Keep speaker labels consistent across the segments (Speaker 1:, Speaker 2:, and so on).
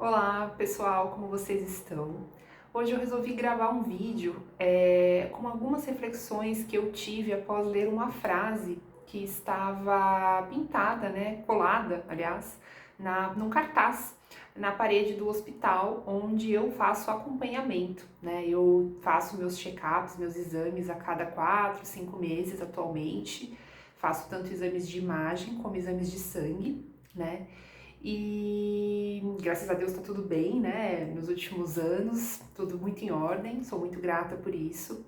Speaker 1: Olá pessoal, como vocês estão? Hoje eu resolvi gravar um vídeo com algumas reflexões que eu tive após ler uma frase que estava pintada, colada, aliás, num cartaz na parede do hospital onde eu faço acompanhamento, né? Eu faço meus check-ups, meus exames a cada 4, 5 meses atualmente, faço tanto exames de imagem como exames de sangue, né? E graças a Deus tá tudo bem, né? Nos últimos anos, tudo muito em ordem, sou muito grata por isso.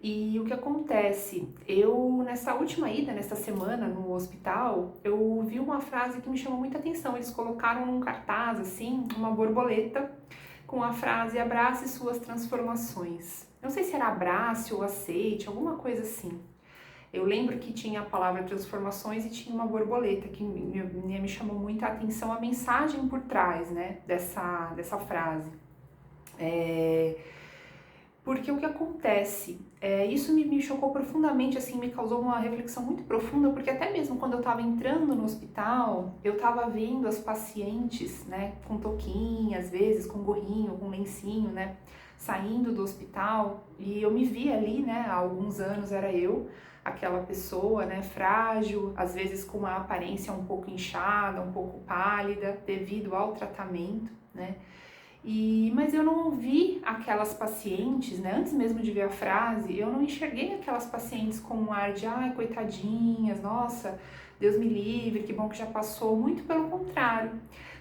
Speaker 1: E o que acontece? Eu, nessa última ida, nessa semana no hospital, eu vi uma frase que me chamou muita atenção. Eles colocaram num cartaz, assim, uma borboleta com a frase "Abrace suas transformações". Não sei se era abrace ou aceite, alguma coisa assim. Eu lembro que tinha a palavra transformações e tinha uma borboleta que me chamou muita atenção a mensagem por trás, né, dessa frase. Porque o que acontece, isso me chocou profundamente, assim, me causou uma reflexão muito profunda, porque até mesmo quando eu estava entrando no hospital, eu estava vendo as pacientes, né, com touquinha, às vezes com gorrinho, com lencinho, né, saindo do hospital, e eu me vi ali, né, há alguns anos era eu, aquela pessoa, né, frágil, às vezes com uma aparência um pouco inchada, um pouco pálida, devido ao tratamento, né. Mas eu não ouvi aquelas pacientes, né, antes mesmo de ver a frase, eu não enxerguei aquelas pacientes com um ar de ai, coitadinhas, nossa, Deus me livre, que bom que já passou, muito pelo contrário.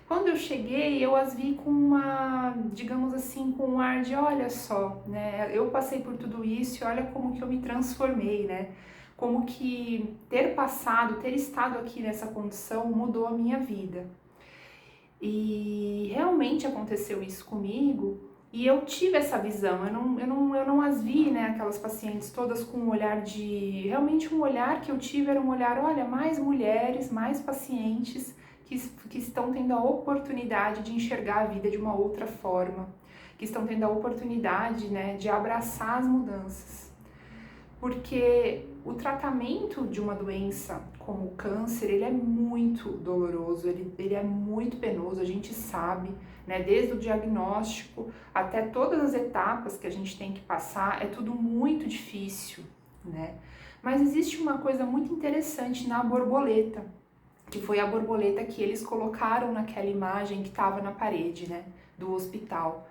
Speaker 1: Quando eu cheguei, eu as vi com uma, digamos assim, com um ar de olha só, né, eu passei por tudo isso e olha como que eu me transformei, né, como que ter passado, ter estado aqui nessa condição mudou a minha vida. E realmente aconteceu isso comigo e eu tive essa visão, eu não as vi, né, aquelas pacientes todas com um olhar de... Realmente um olhar que eu tive era um olhar, olha, mais mulheres, mais pacientes que estão tendo a oportunidade de enxergar a vida de uma outra forma, que estão tendo a oportunidade, né, de abraçar as mudanças. Porque o tratamento de uma doença como o câncer, ele é muito doloroso, ele é muito penoso, a gente sabe, né, desde o diagnóstico até todas as etapas que a gente tem que passar, é tudo muito difícil, né? Mas existe uma coisa muito interessante na borboleta, que foi a borboleta que eles colocaram naquela imagem que estava na parede, né, do hospital.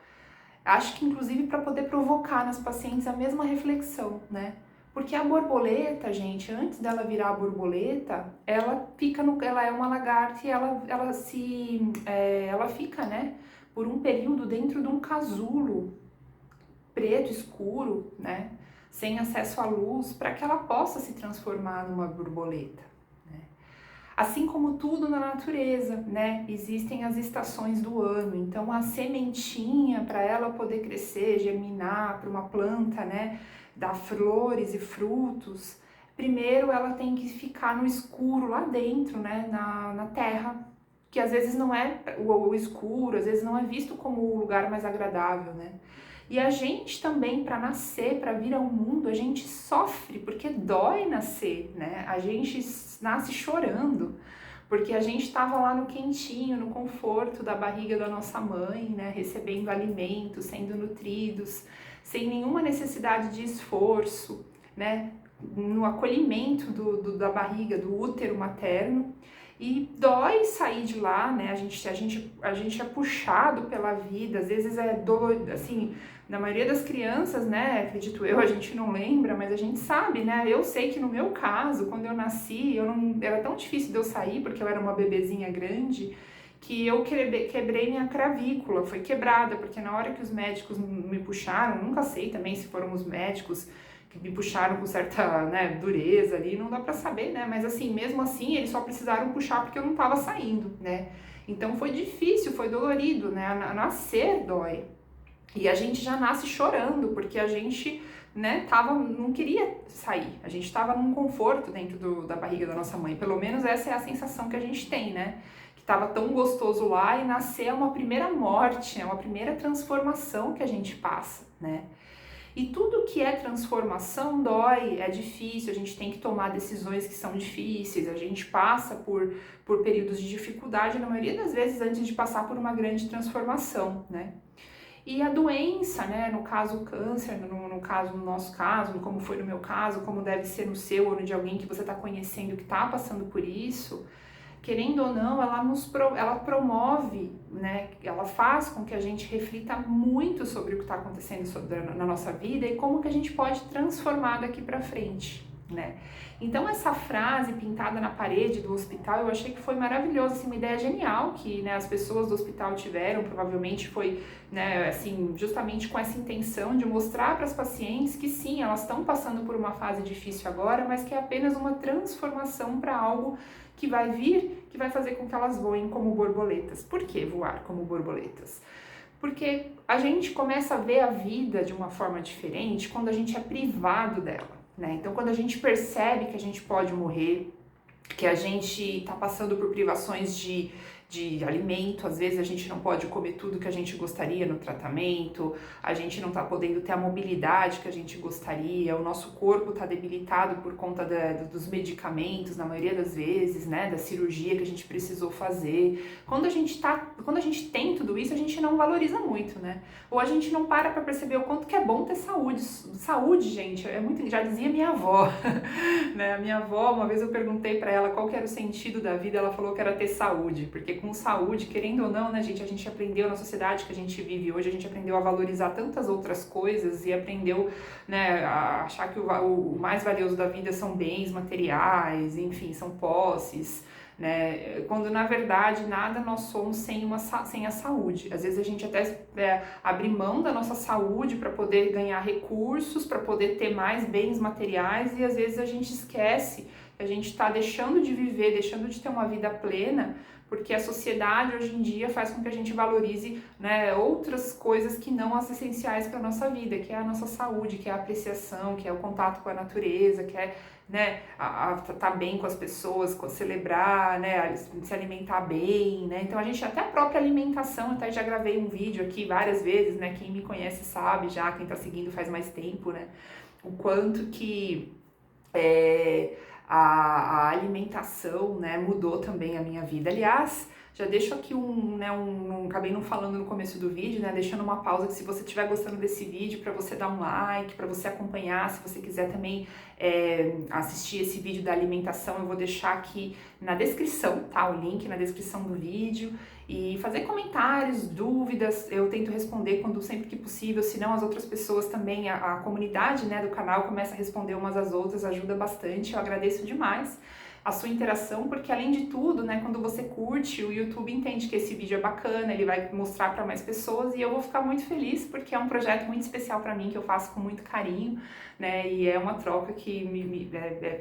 Speaker 1: Acho que inclusive para poder provocar nas pacientes a mesma reflexão, né? Porque a borboleta, gente, antes dela virar a borboleta, ela é uma lagarta e ela fica, né, por um período dentro de um casulo preto escuro, né, sem acesso à luz, para que ela possa se transformar numa borboleta. Assim como tudo na natureza, né? Existem as estações do ano, então a sementinha, para ela poder crescer, germinar para uma planta, né, dar flores e frutos, primeiro ela tem que ficar no escuro lá dentro, né, na terra, que às vezes não é o escuro, às vezes não é visto como o lugar mais agradável, né? E a gente também, para nascer, para vir ao mundo, a gente sofre, porque dói nascer, né? A gente nasce chorando, porque a gente estava lá no quentinho, no conforto da barriga da nossa mãe, né? Recebendo alimentos, sendo nutridos, sem nenhuma necessidade de esforço, né? No acolhimento da barriga, do útero materno. E dói sair de lá, né? A gente é puxado pela vida, às vezes é dolorido, assim, na maioria das crianças, né? Acredito eu, a gente não lembra, mas a gente sabe, né? Eu sei que no meu caso, quando eu nasci, era tão difícil de eu sair, porque eu era uma bebezinha grande, que eu quebrei minha clavícula, foi quebrada, porque na hora que os médicos me puxaram, nunca sei também se foram os médicos que me puxaram com certa, né, dureza ali, não dá pra saber, né, mas assim, mesmo assim, eles só precisaram puxar porque eu não tava saindo, né, então foi difícil, foi dolorido, né, nascer dói, e a gente já nasce chorando, porque a gente, né, não queria sair, a gente tava num conforto dentro da barriga da nossa mãe, pelo menos essa é a sensação que a gente tem, né, que tava tão gostoso lá, e nascer é uma primeira morte, é uma primeira transformação que a gente passa, né. E tudo que é transformação dói, é difícil, a gente tem que tomar decisões que são difíceis, a gente passa por períodos de dificuldade, na maioria das vezes, antes de passar por uma grande transformação, né? E a doença, né, no caso o câncer, no nosso caso, como foi no meu caso, como deve ser no seu ou no de alguém que você está conhecendo que está passando por isso, querendo ou não, ela promove, né, ela faz com que a gente reflita muito sobre o que está acontecendo na nossa vida e como que a gente pode transformar daqui para frente, né? Então essa frase pintada na parede do hospital, eu achei que foi maravilhoso, assim, uma ideia genial que, né, as pessoas do hospital tiveram, provavelmente foi, né, assim, justamente com essa intenção de mostrar para as pacientes que sim, elas estão passando por uma fase difícil agora, mas que é apenas uma transformação para algo que vai vir, que vai fazer com que elas voem como borboletas. Por que voar como borboletas? Porque a gente começa a ver a vida de uma forma diferente quando a gente é privado dela, né? Então, quando a gente percebe que a gente pode morrer, que a gente está passando por privações de alimento, às vezes a gente não pode comer tudo que a gente gostaria no tratamento, a gente não está podendo ter a mobilidade que a gente gostaria, o nosso corpo está debilitado por conta dos medicamentos, na maioria das vezes, né, da cirurgia que a gente precisou fazer. Quando a gente tem tudo isso, a gente não valoriza muito, né? Ou a gente não para perceber o quanto que é bom ter saúde. Saúde, gente, é muito, já dizia minha avó, né? A minha avó, uma vez eu perguntei para ela qual que era o sentido da vida, ela falou que era ter saúde, porque com saúde, querendo ou não, né, gente, a gente aprendeu na sociedade que a gente vive hoje, a gente aprendeu a valorizar tantas outras coisas e aprendeu, né, a achar que o mais valioso da vida são bens materiais, enfim, são posses, né, quando na verdade nada nós somos sem a saúde. Às vezes a gente até abre mão da nossa saúde para poder ganhar recursos, para poder ter mais bens materiais e às vezes a gente esquece que a gente está deixando de viver, deixando de ter uma vida plena, porque a sociedade hoje em dia faz com que a gente valorize, né, outras coisas que não as essenciais para a nossa vida, que é a nossa saúde, que é a apreciação, que é o contato com a natureza, que é, né, tá bem com as pessoas, celebrar, né, se alimentar bem, né? Então a gente, até a própria alimentação, até já gravei um vídeo aqui várias vezes, né? Quem me conhece sabe já, quem tá seguindo faz mais tempo, né? O quanto que a alimentação, né, mudou também a minha vida. Aliás, já deixo aqui acabei não falando no começo do vídeo, né, deixando uma pausa que se você estiver gostando desse vídeo, para você dar um like, para você acompanhar, se você quiser também assistir esse vídeo da alimentação, eu vou deixar aqui na descrição, tá, o link na descrição do vídeo, e fazer comentários, dúvidas, eu tento responder sempre que possível, senão as outras pessoas também, a comunidade, né, do canal começa a responder umas às outras, ajuda bastante, eu agradeço demais a sua interação, porque além de tudo, né, quando você curte, o YouTube entende que esse vídeo é bacana, ele vai mostrar para mais pessoas e eu vou ficar muito feliz, porque é um projeto muito especial para mim, que eu faço com muito carinho, né, e é uma troca que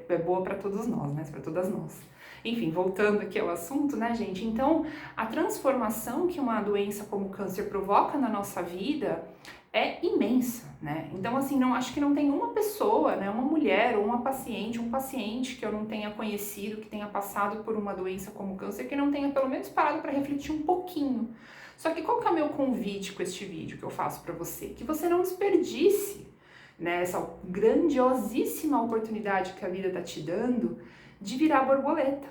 Speaker 1: é boa para todos nós, né, para todas nós. Enfim, voltando aqui ao assunto, né, gente? Então, a transformação que uma doença como o câncer provoca na nossa vida é imensa, né? Então, assim, acho que não tem uma pessoa, né, uma mulher ou uma paciente, um paciente que eu não tenha conhecido, que tenha passado por uma doença como o câncer, que não tenha pelo menos parado para refletir um pouquinho. Só que qual que é o meu convite com este vídeo que eu faço para você? Que você não desperdice, né, essa grandiosíssima oportunidade que a vida tá te dando de virar borboleta,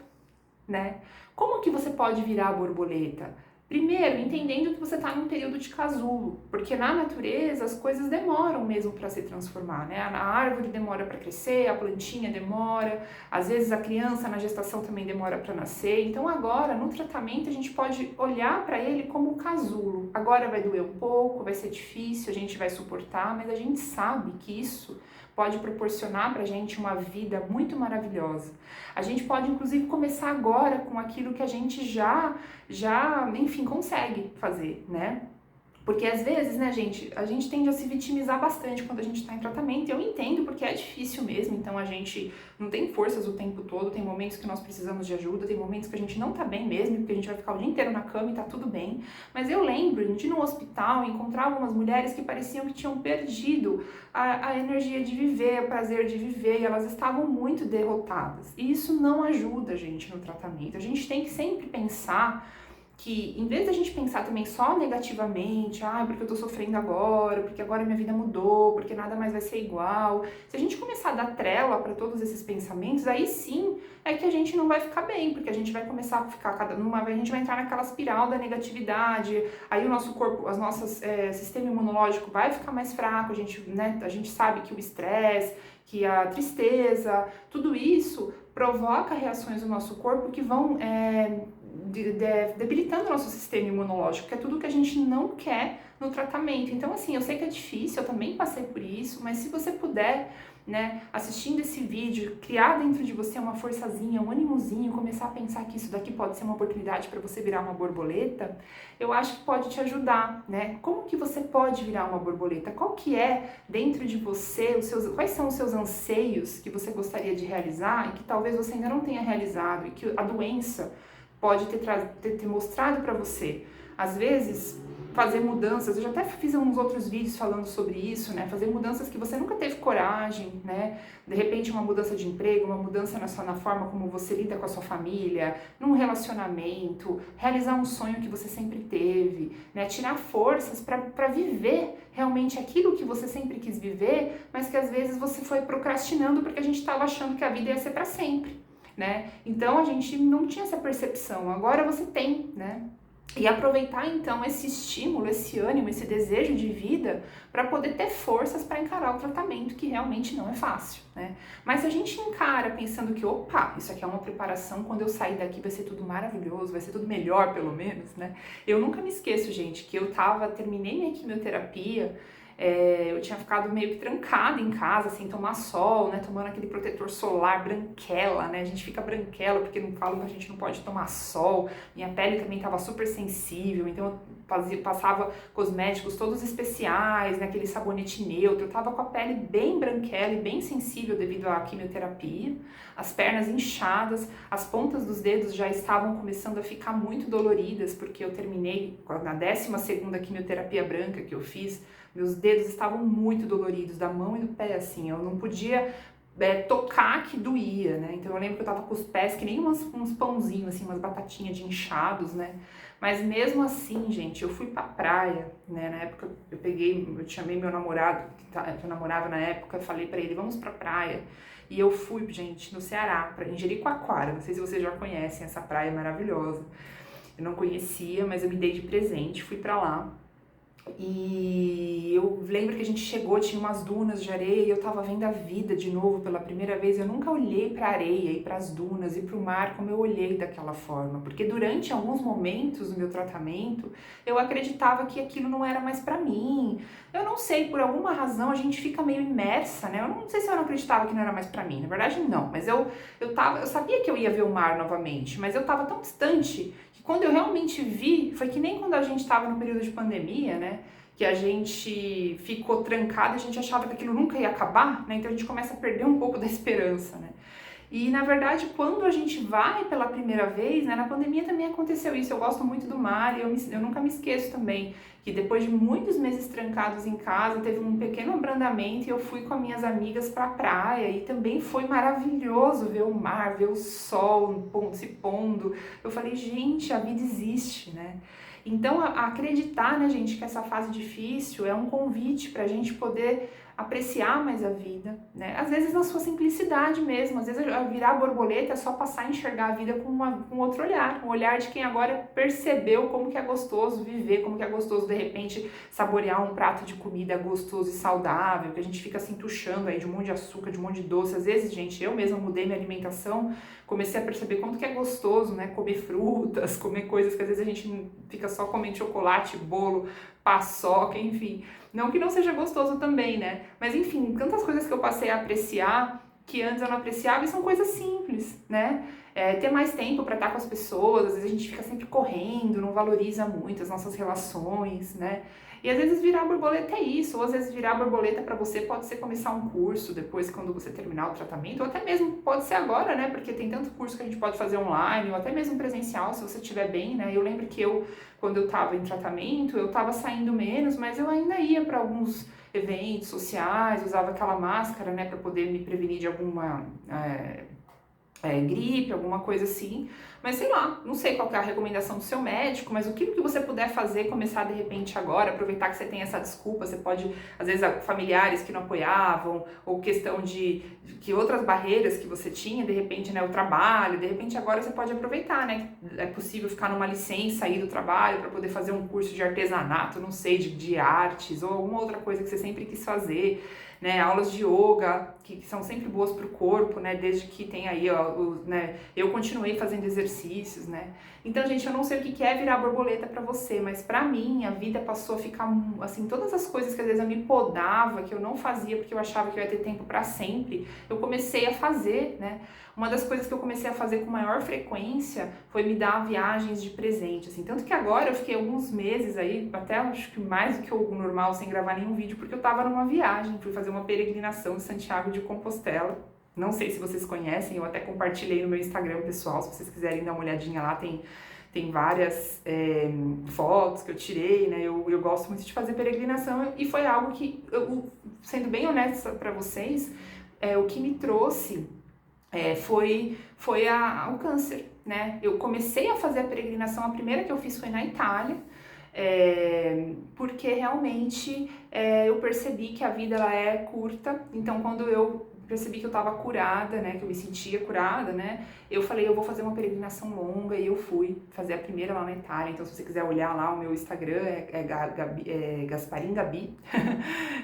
Speaker 1: né? Como que você pode virar borboleta? Primeiro, entendendo que você está num período de casulo, porque na natureza as coisas demoram mesmo para se transformar, né? A árvore demora para crescer, a plantinha demora, às vezes a criança na gestação também demora para nascer. Então agora, no tratamento, a gente pode olhar para ele como casulo. Agora vai doer um pouco, vai ser difícil, a gente vai suportar, mas a gente sabe que isso pode proporcionar pra gente uma vida muito maravilhosa. A gente pode, inclusive, começar agora com aquilo que a gente enfim, consegue fazer, né? Porque às vezes, né, gente, a gente tende a se vitimizar bastante quando a gente tá em tratamento. Eu entendo porque é difícil mesmo, então a gente não tem forças o tempo todo, tem momentos que nós precisamos de ajuda, tem momentos que a gente não tá bem mesmo, porque a gente vai ficar o dia inteiro na cama e tá tudo bem. Mas eu lembro de ir no hospital e encontrar algumas mulheres que pareciam que tinham perdido a energia de viver, o prazer de viver, e elas estavam muito derrotadas. E isso não ajuda a gente no tratamento. A gente tem que sempre pensar que em vez da gente pensar também só negativamente, porque eu tô sofrendo agora, porque agora minha vida mudou, porque nada mais vai ser igual, se a gente começar a dar trela para todos esses pensamentos, aí sim é que a gente não vai ficar bem, porque a gente vai começar a ficar a gente vai entrar naquela espiral da negatividade, aí o nosso corpo, sistema imunológico vai ficar mais fraco, a gente sabe que o estresse, que a tristeza, tudo isso provoca reações no nosso corpo que vão debilitando o nosso sistema imunológico, que é tudo que a gente não quer no tratamento. Então, assim, eu sei que é difícil, eu também passei por isso, mas se você puder, né, assistindo esse vídeo, criar dentro de você uma forçazinha, um animozinho, começar a pensar que isso daqui pode ser uma oportunidade para você virar uma borboleta, eu acho que pode te ajudar, né? Como que você pode virar uma borboleta? Qual que é dentro de você, quais são os seus anseios que você gostaria de realizar e que talvez você ainda não tenha realizado e que a doença pode ter mostrado para você. Às vezes, fazer mudanças, eu já até fiz uns outros vídeos falando sobre isso, né? Fazer mudanças que você nunca teve coragem, né? De repente uma mudança de emprego, uma mudança na forma como você lida com a sua família, num relacionamento, realizar um sonho que você sempre teve, né? Tirar forças para viver realmente aquilo que você sempre quis viver, mas que às vezes você foi procrastinando porque a gente estava achando que a vida ia ser para sempre, né? Então a gente não tinha essa percepção, agora você tem, né? E aproveitar então esse estímulo, esse ânimo, esse desejo de vida para poder ter forças para encarar o tratamento, que realmente não é fácil, né? Mas se a gente encara pensando que, opa, isso aqui é uma preparação, quando eu sair daqui vai ser tudo maravilhoso, vai ser tudo melhor pelo menos, né? Eu nunca me esqueço, gente, que terminei minha quimioterapia, eu tinha ficado meio que trancada em casa, sem tomar sol, né, tomando aquele protetor solar branquela, né, a gente fica branquela porque não falam que a gente não pode tomar sol, minha pele também estava super sensível, então eu passava cosméticos todos especiais, né, aquele sabonete neutro, eu tava com a pele bem branquela e bem sensível devido à quimioterapia, as pernas inchadas, as pontas dos dedos já estavam começando a ficar muito doloridas, porque eu terminei na 12ª quimioterapia branca que eu fiz. Meus dedos estavam muito doloridos, da mão e do pé, assim, eu não podia tocar que doía, né? Então eu lembro que eu tava com os pés que nem uns pãozinhos, assim, umas batatinhas de inchados, né? Mas mesmo assim, gente, eu fui pra praia, né? Na época eu chamei meu namorado, que eu namorava na época, eu falei pra ele, vamos pra praia. E eu fui, gente, no Ceará, em Jericoacoara, não sei se vocês já conhecem essa praia maravilhosa. Eu não conhecia, mas eu me dei de presente, fui pra lá. E eu lembro que a gente chegou, tinha umas dunas de areia e eu tava vendo a vida de novo pela primeira vez. Eu nunca olhei pra areia e pras dunas e pro mar como eu olhei daquela forma, porque durante alguns momentos do meu tratamento eu acreditava que aquilo não era mais pra mim. Eu não sei, por alguma razão a gente fica meio imersa, né? Eu não sei se eu não acreditava que não era mais pra mim, na verdade não, mas eu sabia que eu ia ver o mar novamente, mas eu tava tão distante que quando eu realmente vi, foi que nem quando a gente tava no período de pandemia, né? Que a gente ficou trancado, a gente achava que aquilo nunca ia acabar, né? Então a gente começa a perder um pouco da esperança, né? E na verdade, quando a gente vai pela primeira vez, né? Na pandemia também aconteceu isso. Eu gosto muito do mar e eu nunca me esqueço também que depois de muitos meses trancados em casa, teve um pequeno abrandamento e eu fui com as minhas amigas pra praia e também foi maravilhoso ver o mar, ver o sol se pondo. Eu falei, gente, a vida existe, né? Então, acreditar, né, gente, que essa fase difícil é um convite para a gente poder apreciar mais a vida, né? Às vezes na sua simplicidade mesmo, às vezes virar borboleta é só passar a enxergar a vida com outro olhar, um olhar de quem agora percebeu como que é gostoso viver, como que é gostoso de repente saborear um prato de comida gostoso e saudável, que a gente fica se entuchando aí de um monte de açúcar, de um monte de doce. Às vezes, gente, eu mesma mudei minha alimentação, comecei a perceber quanto que é gostoso, né? Comer frutas, comer coisas que às vezes a gente fica só comendo chocolate, bolo, paçoca, enfim. Não que não seja gostoso também, né? Mas enfim, tantas coisas que eu passei a apreciar que antes eu não apreciava e são coisas simples, né? Ter mais tempo para estar com as pessoas, às vezes a gente fica sempre correndo, não valoriza muito as nossas relações, né? E às vezes virar borboleta é isso, ou às vezes virar borboleta para você pode ser começar um curso depois quando você terminar o tratamento, ou até mesmo pode ser agora, né? Porque tem tanto curso que a gente pode fazer online, ou até mesmo presencial, se você estiver bem, né? Eu lembro que quando eu estava em tratamento, eu estava saindo menos, mas eu ainda ia para alguns eventos sociais, usava aquela máscara, né, para poder me prevenir de gripe, alguma coisa assim, mas sei lá, não sei qual que é a recomendação do seu médico, mas o que você puder fazer, começar de repente agora, aproveitar que você tem essa desculpa, você pode, às vezes, familiares que não apoiavam, ou questão de que outras barreiras que você tinha, de repente, né, o trabalho, de repente agora você pode aproveitar, né, é possível ficar numa licença aí do trabalho para poder fazer um curso de artesanato, não sei, de artes, ou alguma outra coisa que você sempre quis fazer, né, aulas de yoga, que são sempre boas para o corpo, né, desde que tem aí, ó, né, eu continuei fazendo exercícios, né, então, gente, eu não sei o que é virar borboleta para você, mas para mim, a vida passou a ficar, assim, todas as coisas que às vezes eu me podava, que eu não fazia porque eu achava que eu ia ter tempo para sempre, eu comecei a fazer, né, uma das coisas que eu comecei a fazer com maior frequência foi me dar viagens de presente, assim, tanto que agora eu fiquei alguns meses aí, até acho que mais do que o normal, sem gravar nenhum vídeo, porque eu tava numa viagem, fui fazer uma peregrinação de Santiago de Compostela. Não sei se vocês conhecem, eu até compartilhei no meu Instagram pessoal, se vocês quiserem dar uma olhadinha lá, tem várias fotos que eu tirei, né? Eu gosto muito de fazer peregrinação e foi algo que, sendo bem honesta para vocês, o que me trouxe foi o câncer, né? Eu comecei a fazer a peregrinação, a primeira que eu fiz foi na Itália, porque realmente eu percebi que a vida ela é curta, então quando eu percebi que eu estava curada, né, que eu me sentia curada, né, eu falei, eu vou fazer uma peregrinação longa, e eu fui fazer a primeira lá na Itália. Então se você quiser olhar lá, o meu Instagram é Gasparim Gabi,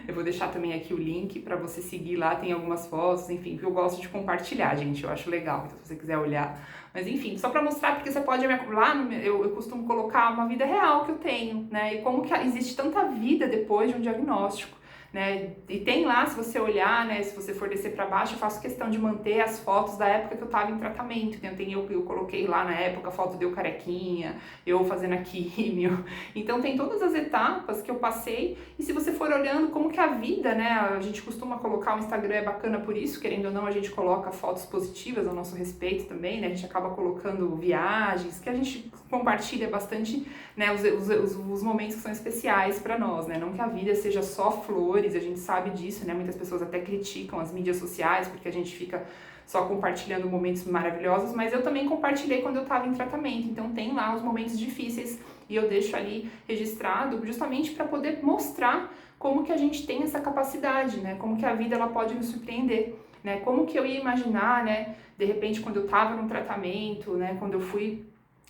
Speaker 1: eu vou deixar também aqui o link para você seguir lá, tem algumas fotos, enfim, que eu gosto de compartilhar, gente, eu acho legal, então se você quiser olhar. Mas enfim, só para mostrar, porque você pode lá, eu costumo colocar uma vida real que eu tenho, né, e como que existe tanta vida depois de um diagnóstico, né, e tem lá, se você olhar, né, se você for descer para baixo, eu faço questão de manter as fotos da época que eu estava em tratamento, né, eu coloquei lá na época a foto de eu carequinha, eu fazendo a químio, então tem todas as etapas que eu passei, e se você for olhando como que a vida, né, a gente costuma colocar, o Instagram é bacana por isso, querendo ou não, a gente coloca fotos positivas ao nosso respeito também, né, a gente acaba colocando viagens, que a gente compartilha bastante, né, os momentos que são especiais para nós, né, não que a vida seja só flores, a gente sabe disso, né? Muitas pessoas até criticam as mídias sociais porque a gente fica só compartilhando momentos maravilhosos, mas eu também compartilhei quando eu estava em tratamento, então tem lá os momentos difíceis e eu deixo ali registrado justamente para poder mostrar como que a gente tem essa capacidade, né? Como que a vida ela pode nos surpreender, né? Como que eu ia imaginar, né? De repente quando eu estava no tratamento, né? Quando eu fui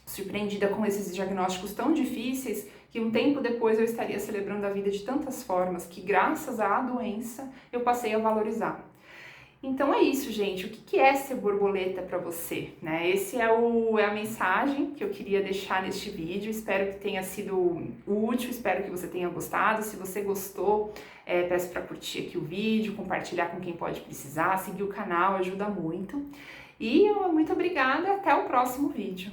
Speaker 1: surpreendida com esses diagnósticos tão difíceis, que um tempo depois eu estaria celebrando a vida de tantas formas que, graças à doença, eu passei a valorizar. Então é isso, gente. O que é ser borboleta para você, né? Esse é a mensagem que eu queria deixar neste vídeo. Espero que tenha sido útil, espero que você tenha gostado. Se você gostou, peço para curtir aqui o vídeo, compartilhar com quem pode precisar, seguir o canal, ajuda muito. E muito obrigada, até o próximo vídeo.